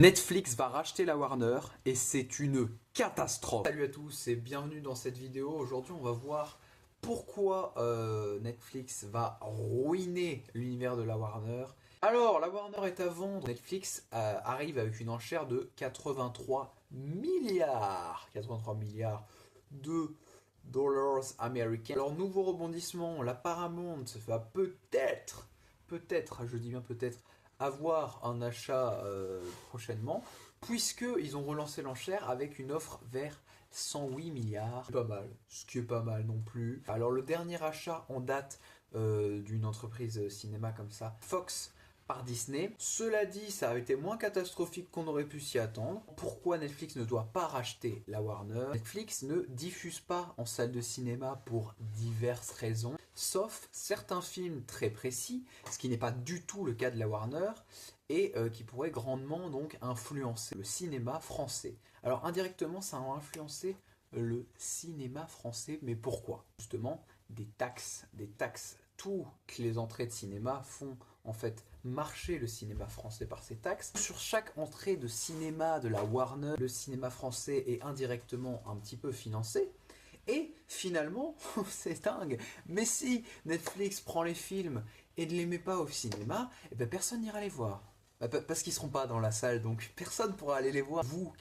Netflix va racheter la Warner et c'est une catastrophe. Salut à tous et bienvenue dans cette vidéo. Aujourd'hui on va voir pourquoi Netflix va ruiner l'univers de la Warner. Alors la Warner est à vendre. Netflix arrive avec une enchère de 83 milliards. 83 milliards de dollars américains. Alors nouveau rebondissement, la Paramount va peut-être, je dis bien peut-être, avoir un achat prochainement, puisqu'ils ont relancé l'enchère avec une offre vers 108 milliards. Pas mal, ce qui est pas mal non plus. Alors le dernier achat en date d'une entreprise cinéma comme ça, Fox par Disney. Cela dit, ça a été moins catastrophique qu'on aurait pu s'y attendre. Pourquoi Netflix ne doit pas racheter la Warner? Netflix ne diffuse pas en salle de cinéma pour diverses raisons, sauf certains films très précis, ce qui n'est pas du tout le cas de la Warner, et qui pourrait grandement donc influencer le cinéma français. Alors indirectement, ça a influencé le cinéma français, mais pourquoi? Justement, des taxes. Toutes les entrées de cinéma font en fait marcher le cinéma français par ces taxes. Sur chaque entrée de cinéma de la Warner, le cinéma français est indirectement un petit peu financé. Et finalement, c'est dingue, mais si Netflix prend les films et ne les met pas au cinéma, eh ben personne n'ira les voir. Parce qu'ils ne seront pas dans la salle, donc personne ne pourra aller les voir. Vous,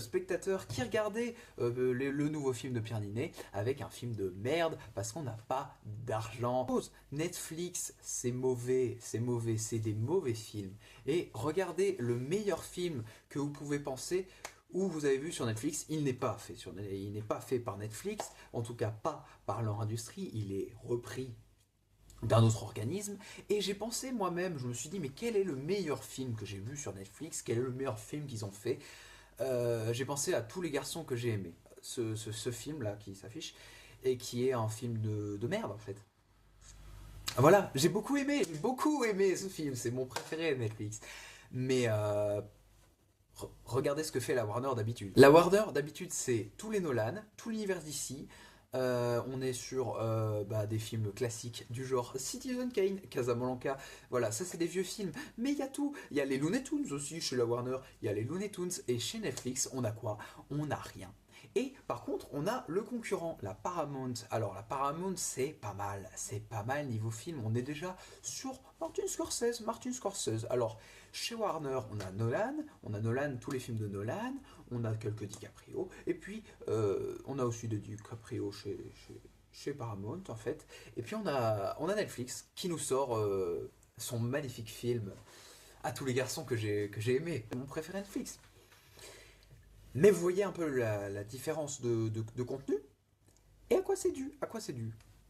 spectateurs qui regardez le nouveau film de Pierre Ninet avec un film de merde parce qu'on n'a pas d'argent. Netflix, c'est mauvais, c'est des mauvais films. Et regardez le meilleur film que vous pouvez penser où vous avez vu sur Netflix, il n'est pas fait par Netflix, en tout cas pas par leur industrie, il est repris d'un autre organisme, et j'ai pensé moi-même, je me suis dit mais quel est le meilleur film que j'ai vu sur Netflix, quel est le meilleur film qu'ils ont fait. J'ai pensé à Tous les garçons que j'ai aimés, ce film là qui s'affiche, et qui est un film de merde en fait. Voilà, j'ai beaucoup aimé ce film, c'est mon préféré de Netflix. Mais regardez ce que fait la Warner d'habitude. La Warner d'habitude c'est tous les Nolan, tout l'univers d'ici. On est sur des films classiques du genre Citizen Kane, Casablanca, voilà, ça c'est des vieux films, mais il y a tout, il y a les Looney Tunes aussi chez la Warner, il y a les Looney Tunes, et chez Netflix on a quoi? On n'a rien. Et par contre on a le concurrent, la Paramount. Alors la Paramount c'est pas mal niveau film, on est déjà sur Martin Scorsese. Alors chez Warner on a Nolan, tous les films de Nolan, on a quelques DiCaprio, et puis on a aussi des DiCaprio chez Paramount en fait, et puis on a Netflix qui nous sort son magnifique film à tous les garçons que j'ai aimé, mon préféré Netflix. Mais vous voyez un peu la différence de contenu, et à quoi c'est dû?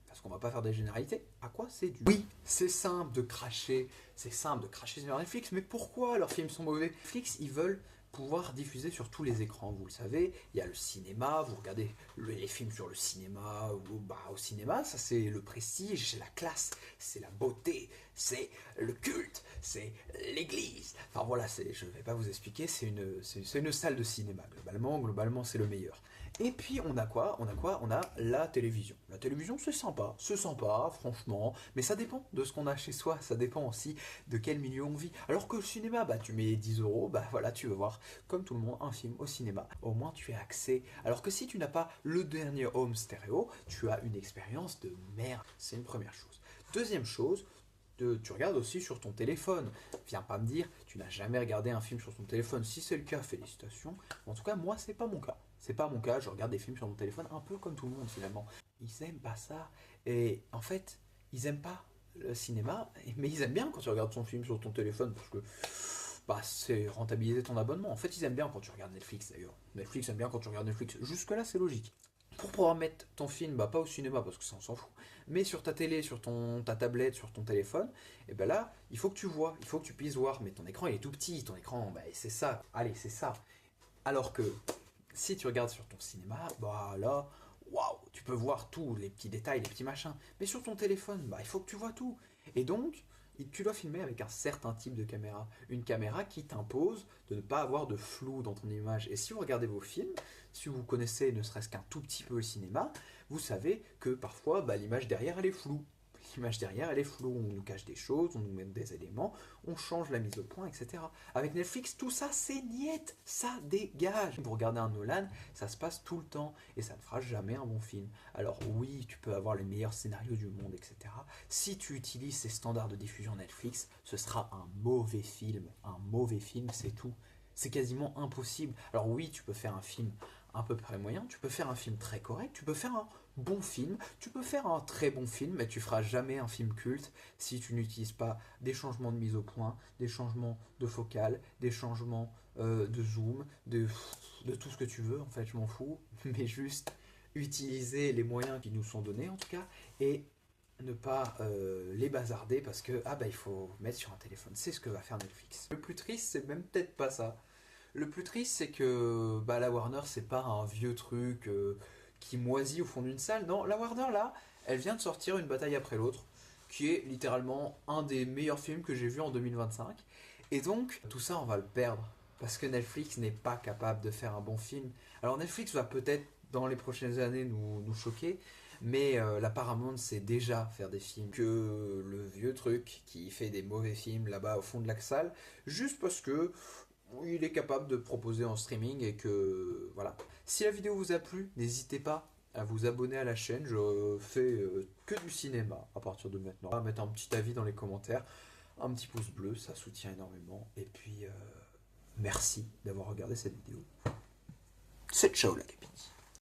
Parce qu'on va pas faire des généralités, à quoi c'est dû? Oui, c'est simple de cracher, sur Netflix, mais pourquoi leurs films sont mauvais? Netflix, ils veulent pouvoir diffuser sur tous les écrans, vous le savez, il y a le cinéma, vous regardez les films sur le cinéma, ou au cinéma, ça c'est le prestige, c'est la classe, c'est la beauté, c'est le culte, c'est l'église, enfin voilà, je ne vais pas vous expliquer, c'est une salle de cinéma, globalement c'est le meilleur. Et puis on a quoi? On a la télévision. La télévision c'est sympa, franchement, mais ça dépend de ce qu'on a chez soi, ça dépend aussi de quel milieu on vit. Alors que le cinéma, tu mets 10 €, voilà, tu veux voir comme tout le monde un film au cinéma. Au moins tu as accès. Alors que si tu n'as pas le dernier home stéréo, tu as une expérience de merde. C'est une première chose. Deuxième chose, tu regardes aussi sur ton téléphone. Viens pas me dire, tu n'as jamais regardé un film sur ton téléphone. Si c'est le cas, félicitations. En tout cas, moi, c'est pas mon cas. C'est pas mon cas, je regarde des films sur mon téléphone un peu comme tout le monde finalement. Ils aiment pas ça. Et en fait, ils aiment pas le cinéma, mais ils aiment bien quand tu regardes ton film sur ton téléphone parce que c'est rentabiliser ton abonnement. En fait, ils aiment bien quand tu regardes Netflix d'ailleurs. Netflix aime bien quand tu regardes Netflix. Jusque-là, c'est logique. Pour pouvoir mettre ton film, pas au cinéma parce que ça on s'en fout, mais sur ta télé, sur ta tablette, sur ton téléphone, et ben là, il faut que tu vois, il faut que tu puisses voir, mais ton écran il est tout petit, ton écran, c'est ça, allez, c'est ça. Alors que si tu regardes sur ton cinéma, là, waouh, tu peux voir tous les petits détails, les petits machins, mais sur ton téléphone, il faut que tu vois tout. Et donc, tu dois filmer avec un certain type de caméra. Une caméra qui t'impose de ne pas avoir de flou dans ton image. Et si vous regardez vos films, si vous connaissez ne serait-ce qu'un tout petit peu le cinéma, vous savez que parfois l'image derrière elle est floue. L'image derrière, elle est floue, on nous cache des choses, on nous met des éléments, on change la mise au point, etc. Avec Netflix, tout ça, c'est niette, ça dégage. Pour regarder un Nolan, ça se passe tout le temps, et ça ne fera jamais un bon film. Alors oui, tu peux avoir les meilleurs scénarios du monde, etc. Si tu utilises ces standards de diffusion Netflix, ce sera un mauvais film. Un mauvais film, c'est tout. C'est quasiment impossible. Alors oui, tu peux faire un film à peu près moyen, tu peux faire un film très correct, tu peux faire un bon film, tu peux faire un très bon film, mais tu feras jamais un film culte si tu n'utilises pas des changements de mise au point, des changements de focale, des changements de zoom, de tout ce que tu veux, en fait, je m'en fous, mais juste utiliser les moyens qui nous sont donnés, en tout cas, et ne pas les bazarder parce que ah bah il faut mettre sur un téléphone, c'est ce que va faire Netflix. Le plus triste, c'est même peut-être pas ça. Le plus triste, c'est que bah, la Warner, c'est pas un vieux truc qui moisit au fond d'une salle. Non, la Warner, là, elle vient de sortir Une bataille après l'autre, qui est littéralement un des meilleurs films que j'ai vu en 2025. Et donc, tout ça, on va le perdre. Parce que Netflix n'est pas capable de faire un bon film. Alors, Netflix va peut-être, dans les prochaines années, nous choquer. Mais la Paramount sait déjà faire des films que le vieux truc qui fait des mauvais films là-bas au fond de la salle, juste parce que il est capable de proposer en streaming et que voilà. Si la vidéo vous a plu, n'hésitez pas à vous abonner à la chaîne. Je fais que du cinéma à partir de maintenant. À mettre un petit avis dans les commentaires, un petit pouce bleu, ça soutient énormément. Et puis merci d'avoir regardé cette vidéo. C'est ciao la capine.